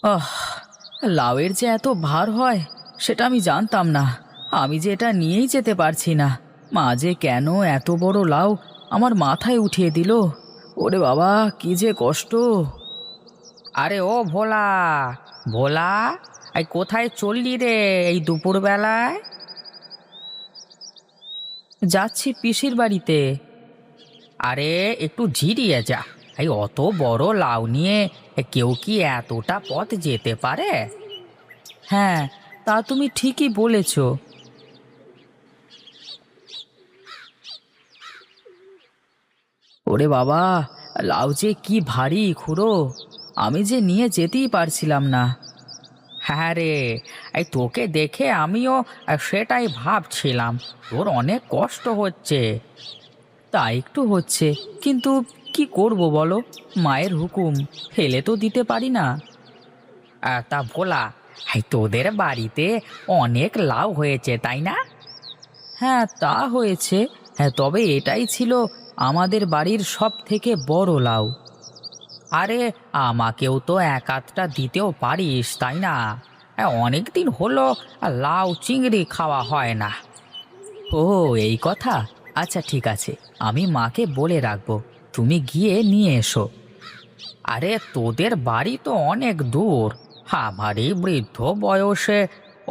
আহ, লাউয়ের যে এত ভার হয় সেটা আমি জানতাম না। আমি যে এটা নিয়েই যেতে পারছি না। মা যে কেন এত বড় লাউ আমার মাথায় উঠিয়ে দিল! ওরে বাবা, কি যে কষ্ট! আরে ও ভোলা, ভোলা, এই কোথায় চললি রে এই দুপুর বেলায়? যাচ্ছি পিসির বাড়িতে। আরে একটু ঝিরিয়ে যা। এই অত বড় লাউ নিয়ে কেউ কি এতটা পথ যেতে পারে? হ্যাঁ, তা তুমি ঠিকই বলেছ। ওরে বাবা, লাউ যে কি ভারী খুড়ো! আমি যে নিয়ে যেতেই পারছিলাম না। হ্যাঁ রে, এই তোকে দেখে আমিও সেটাই ভাবছিলাম, তোর অনেক কষ্ট হচ্ছে। তা একটু হচ্ছে, কিন্তু কি করব বলো? মায়ের হুকুম, ফেলে তো দিতে পারি না। তা ভোলা, এই তোদের বাড়িতে অনেক লাউ হয়েছে তাই না? হ্যাঁ, তা হয়েছে। হ্যাঁ, তবে এটাই ছিল আমাদের বাড়ির সব থেকে বড় লাউ। আরে আমাকেও তো এক আধটা দিতেও পারিস তাই না? অনেক দিন হলো লাউ চিংড়ি খাওয়া হয় না। ও, এই কথা। আচ্ছা ঠিক আছে, আমি মাকে বলে রাখবো, তুমি গিয়ে নিয়ে এসো। আরে তোদের বাড়ি তো অনেক দূর, আমার এই বৃদ্ধ বয়সে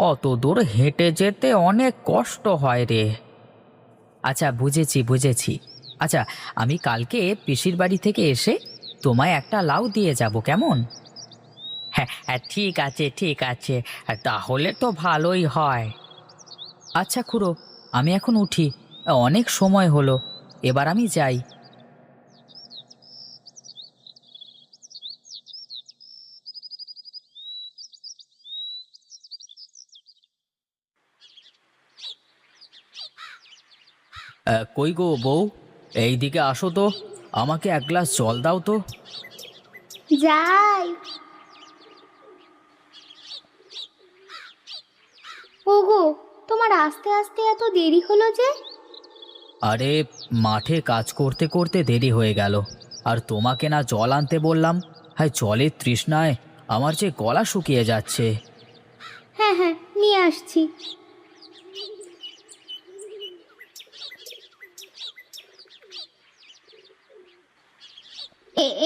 অত দূর হেঁটে যেতে অনেক কষ্ট হয় রে। আচ্ছা, বুঝেছি বুঝেছি। আচ্ছা, আমি কালকে পিসির বাড়ি থেকে এসে তোমায় একটা লাউ দিয়ে যাব, কেমন? হ্যাঁ হ্যাঁ, ঠিক আছে ঠিক আছে, তাহলে তো ভালোই হয়। আচ্ছা খুড়ো, আমি এখন উঠি। অনেক সময় হলো, এবার আমি যাই। কই গো বউ, এইদিকে আসো তো। আমাকে এক গ্লাস জল দাও তো। যাই। ওগো, তোমার আসতে আসতে এত দেরি হলো যে? আরে, মাঠে কাজ করতে করতে দেরি হয়ে গেল। আর তোমাকে না জল আনতে বললাম? হ্যাঁ, জলের তৃষ্ণায় আমার যে গলা শুকিয়ে যাচ্ছে। হ্যাঁ হ্যাঁ, নিয়ে আসছি।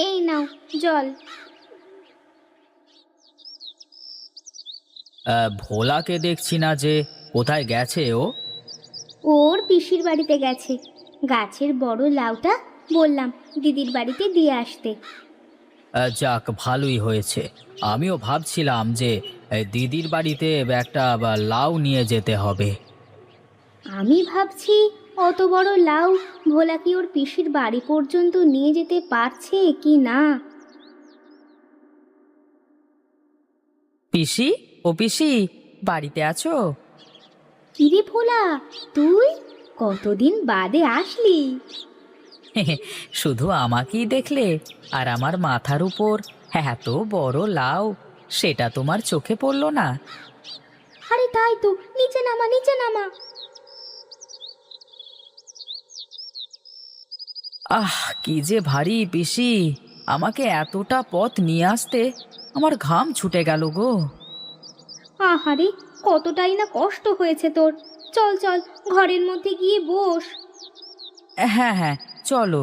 এই নাও জল। ভোলাকে দেখছি না যে, কোথায় গেছে ও? ওর পিসির বাড়িতে গেছে। গাছের বড় লাউটা বললাম দিদির বাড়িতে দিয়ে আসতে। যাক, ভালোই হয়েছে। আমিও ভাবছিলাম যে দিদির বাড়িতে একটা লাউ নিয়ে যেতে হবে। আমি ভাবছি অত বড় লাউ ভোলা কি ওর পিসির বাড়ি পর্যন্ত নিয়ে যেতে পারছে কি না। পিসি, ও পিসি, বাড়িতে আছো? কিরে ভোলা, তুই কতদিন বাদে আসলি? শুধু আমাকেই দেখলে? আর আমার মাথার উপর এত বড় লাউ, সেটা তোমার চোখে পড়লো না? আরে তাই তো, নিচে নামা নিচে নামা। আহ, কি যে ভারী পিসি! আমাকে এতটা পথ নিয়ে আসতে আমার ঘাম ছুটে গেল গো। আহারে, কতটাই না কষ্ট হয়েছে তোর। চল চল, ঘরের মধ্যে গিয়ে বস। হ্যাঁ হ্যাঁ, চলো।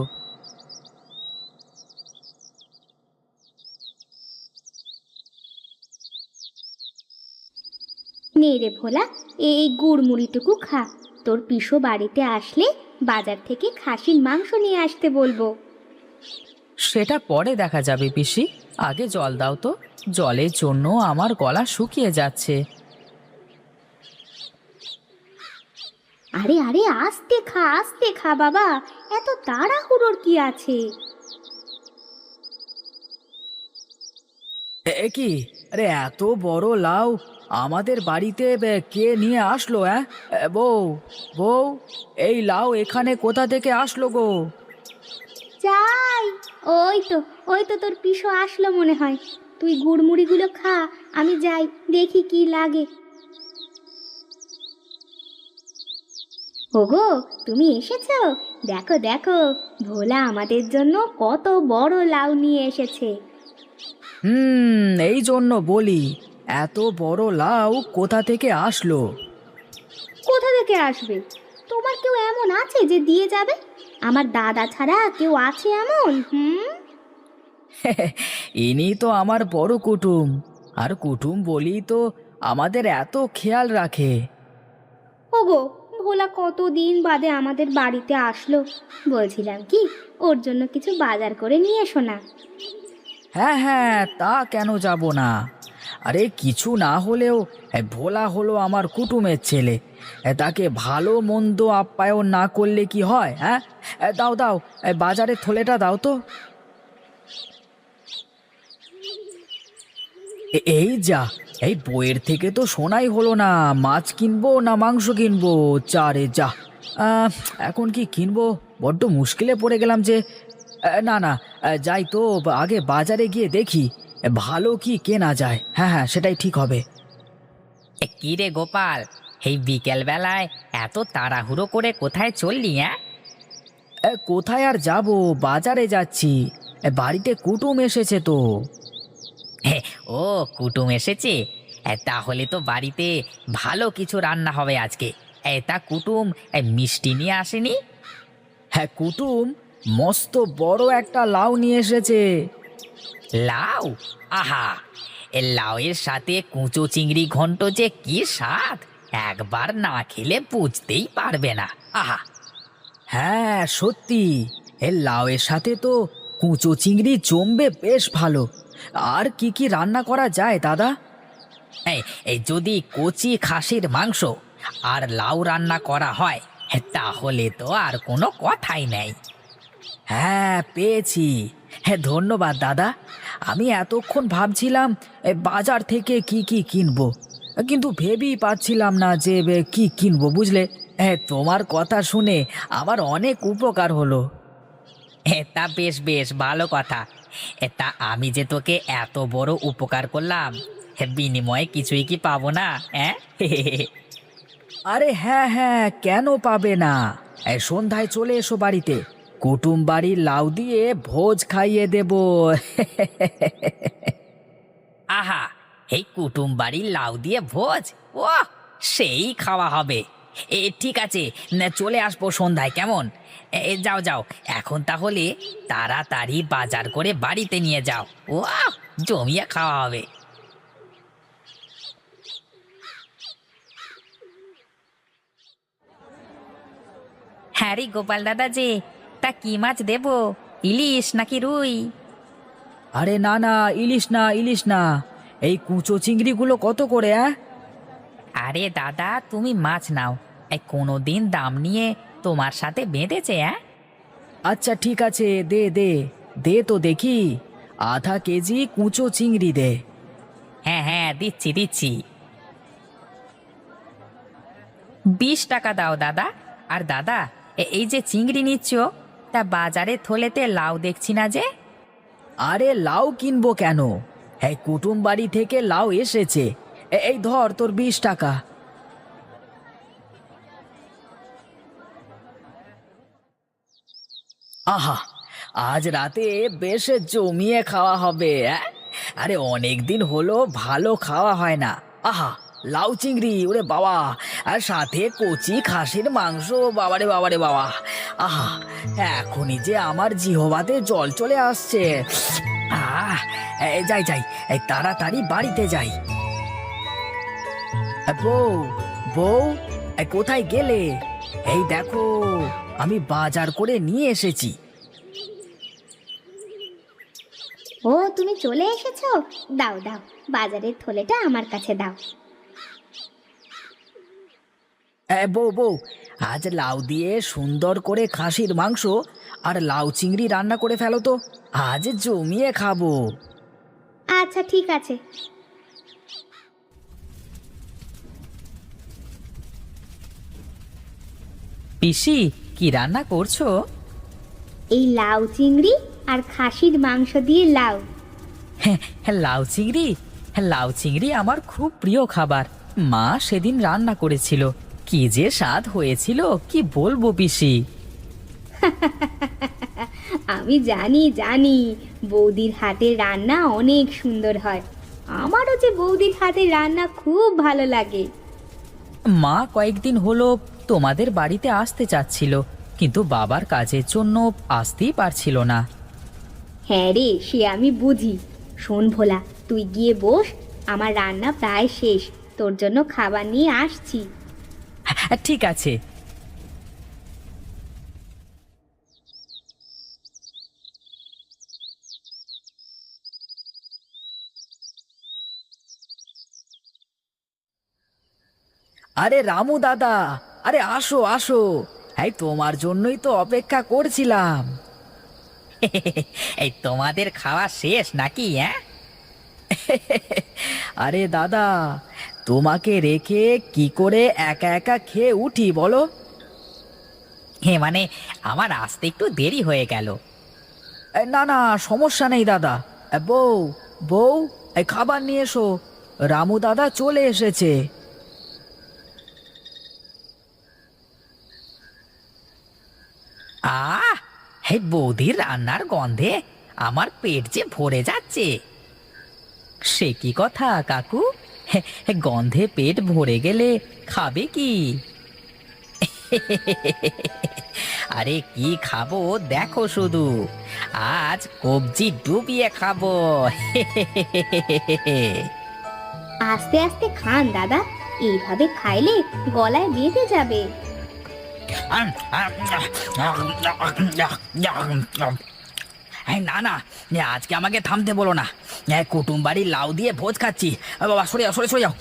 নে রে ভোলা, এই গুড় মুড়িটুকু খা। তোর পিসো বাড়িতে আসলে বাজার থেকে খাসির মাংস নিয়ে আসতে বলবো। সেটা পরে দেখা যাবে পিসি, আগে জল দাও তো। জলের জন্য আমার গলা শুকিয়ে যাচ্ছে। আরে আরে, আস্তে খা বাবা, এত তাড়াহুড়োর কি আছে? এ কি! আরে, এত বড় লাউ আমাদের বাড়িতে কে নিয়ে আসলো? বউ, বউ, এই লাউ এখানে কোথা থেকে আসলো গো? যাই। ওই তো তোর পিসো আসলো মনে হয়। তুই গুড়মুড়িগুলো খা, আমি যাই দেখি কি লাগে। ওগো, তুমি এসেছো? দেখো দেখো, ভোলা আমাদের জন্য কত বড় লাউ নিয়ে এসেছে। এই জন্য বলি, এত বড় লাউ কোথা থেকে আসলো? কোথা থেকে আসবে? তোমার কেউ এমন আছে যে দিয়ে যাবে? আমার দাদা ছাড়া কেউ আছে এমন? ইনি তো আমার বড় কুটুম, আর কুটুম বলি তো আমাদের এত খেয়াল রাখে। ওগো, ভোলা কতদিন বাদে আমাদের বাড়িতে আসলো। বলছিলাম কি, ওর জন্য কিছু বাজার করে নিয়ে এসো না। হ্যাঁ হ্যাঁ, তা কেন যাব না? আরে কিছু না হলেও ভোলা হলো আমার কুটুমের ছেলে, তাকে ভালো মন্দ আপ্যায়ন না করলে কি হয়? হ্যাঁ, দাও দাও, বাজারের থলেটা দাও তো। এই যা, এই বইয়ের থেকে তো শোনাই হলো না মাছ কিনবো না মাংস কিনবো। চারে যা, এখন কি কিনবো? বড্ড মুশকিলে পড়ে গেলাম যে। না না, যাই তো, আগে বাজারে গিয়ে দেখি ভালো কি কেনা যায়। হ্যাঁ হ্যাঁ, সেটাই ঠিক হবে। কি রে গোপাল, এই বিকেল বেলায় এত তাড়াহুড়ো করে কোথায় চললি? হ্যাঁ, কোথায় আর যাব, বাজারে যাচ্ছি। বাড়িতে কুটুম এসেছে তো। ও কুটুম এসেছে? তাহলে তো বাড়িতে ভালো কিছু রান্না হবে আজকে। তা কুটুম মিষ্টি নিয়ে আসেনি? হ্যাঁ, কুটুম মস্ত বড় একটা লাউ নিয়ে এসেছে। লাউ? আহা, এ লাউয়ের সাথে কুঁচো চিংড়ি ঘন্ট যে কি স্বাদ, একবার না খেলে বুঝতেই পারবে না। আহা, হ্যাঁ সত্যি, লাউয়ের সাথে তো কুঁচো চিংড়ি জমবে বেশ ভালো। আর কি কি রান্না করা যায় দাদা? এই এই যদি কচি খাসির মাংস আর লাউ রান্না করা হয়, তাহলে তো আর কোনো কথাই নেই। হ্যাঁ পেয়েছি। হ্যাঁ ধন্যবাদ দাদা। আমি এতক্ষণ ভাবছিলাম বাজার থেকে কি কি কিনবো, কিন্তু ভেবেই পাচ্ছিলাম না যে কি কিনবো, বুঝলে? হ্যাঁ, তোমার কথা শুনে আমার অনেক উপকার হলো। তা বেশ বেশ ভালো কথা। তা আমি যে তোকে এত বড় উপকার করলাম, বিনিময়ে কিছুই কি পাবো না? হ্যাঁ আরে হ্যাঁ হ্যাঁ, কেন পাবে না? সন্ধ্যায় চলে এসো বাড়িতে, কুটুম বাড়ির লাউ দিয়ে ভোজ খাইয়ে দেব। আহা, এই কুটুম বাড়ির লাউ দিয়ে ভোজ, ও সেই খাওয়া হবে। ঠিক আছে, চলে আসবো সন্ধ্যায়, কেমন? যাও যাও, এখন তাহলে তাড়াতাড়ি বাজার করে বাড়িতে নিয়ে যাও। ও জমিয়ে খাওয়া হবে। হ্যাঁ রে গোপাল দাদা, যে তা কি মাছ দেবো? ইলিশ নাকি রুই? আরে না না, ইলিশ না, ইলিশ না। এই কুচো চিংড়িগুলো কত করে? আরে দাদা, তুমি মাছ নাও, কোনো দিন দাম নিয়ে তোমার সাথে বেঁধেছে? আচ্ছা ঠিক আছে, দে দে দে তো দেখি, আধা কেজি কুচো চিংড়ি দে। হ্যাঁ হ্যাঁ, দিচ্ছি দিচ্ছি। 20 টাকা দাও দাদা। আর দাদা, এই যে চিংড়ি নিচ্ছ, তা বাজারে থলেতে লাউ দেখছি না যে? আরে লাউ কিনবো কেন? হ্যাঁ, কুটুম বাড়ি থেকে লাউ এসেছে। এই ধর তোর 20 টাকা। আহা, আজ রাতে বেশ জমিয়ে খাওয়া হবে। আরে অনেক দিন হলো ভালো খাওয়া হয় না। আহা, লাউ চিংড়ি, ওরে বাবা, আর সাথে কচি খাসির মাংস, বাবারে বাবারে বাবা। আহা, এখনই যে আমার জিহবাতে জল চলে আসছে। যাই যাই, তাড়াতাড়ি বাড়িতে যাই। বউ, বউ, কোথায় গেলে? এই দেখো, আমি বাজার করে নিয়ে এসেছি। ও, তুমি চলে এসেছো? দাও দাও, বাজারের থলেটা আমার কাছে দাও। বউ বউ, আজ লাউ দিয়ে সুন্দর করে খাসির মাংস আর লাউ চিংড়ি রান্না করে ফেলো তো, আজ জমিয়ে খাবো। আচ্ছা ঠিক আছে। পিসি, কি রান্না করছো? এই লাউ চিংড়ি আর খাসির মাংস দিয়ে লাউ। হ্যাঁ, লাউ চিংড়ি? লাউ চিংড়ি আমার খুব প্রিয় খাবার। মা সেদিন রান্না করেছিল, কি যে স্বাদ হয়েছিল, কি বলবো পিসি। আমি জানি জানি, বৌদির হাতের রান্না অনেক সুন্দর হয়। আমারও যে বৌদির হাতের রান্না খুব ভালো লাগে। মা কয়েকদিন হলো তোমাদের বাড়িতে আসতে চাচ্ছিল, কিন্তু বাবার কাজের জন্য আসতেই পারছিল না। হ্যাঁ রে, সে আমি বুঝি। শোন ভোলা, তুই গিয়ে বস, আমার রান্না প্রায় শেষ, তোর জন্য খাবার নিয়ে আসছি। ঠিক আছে। আরে রামু দাদা, আরে আসো আসো, এই তোমার জন্যই তো অপেক্ষা করছিলাম। এই তোমাদের খাওয়া শেষ নাকি? হ্যাঁ, আরে দাদা, তোমাকে রেখে কি করে একা একা খেয়ে উঠি বলো? মানে আমার আসতে একটু দেরি হয়ে গেল। না না, সমস্যা নেই দাদা। বউ, বউ, এই খাবার নিয়ে এসো, রামু দাদা চলে এসেছে। হে বৌদির রান্নার গন্ধে আমার পেট যে ভরে যাচ্ছে। সে কি কথা কাকু, গন্ধে পেট ভরে গেলে খাবে কি? আরে কি খাবো দেখো শুধু, আজ কবজি ডুবিয়ে খাবো। আস্তে আস্তে খান দাদা, এইভাবে খাইলে গলায় বেঁধে যাবে। না না, আজকে আমাকে থামতে বলো না। কুটুম বাড়ির লাউ দিয়ে ভোজ খাচ্ছি। বাবা সরে যাও, সরে সরে যাও।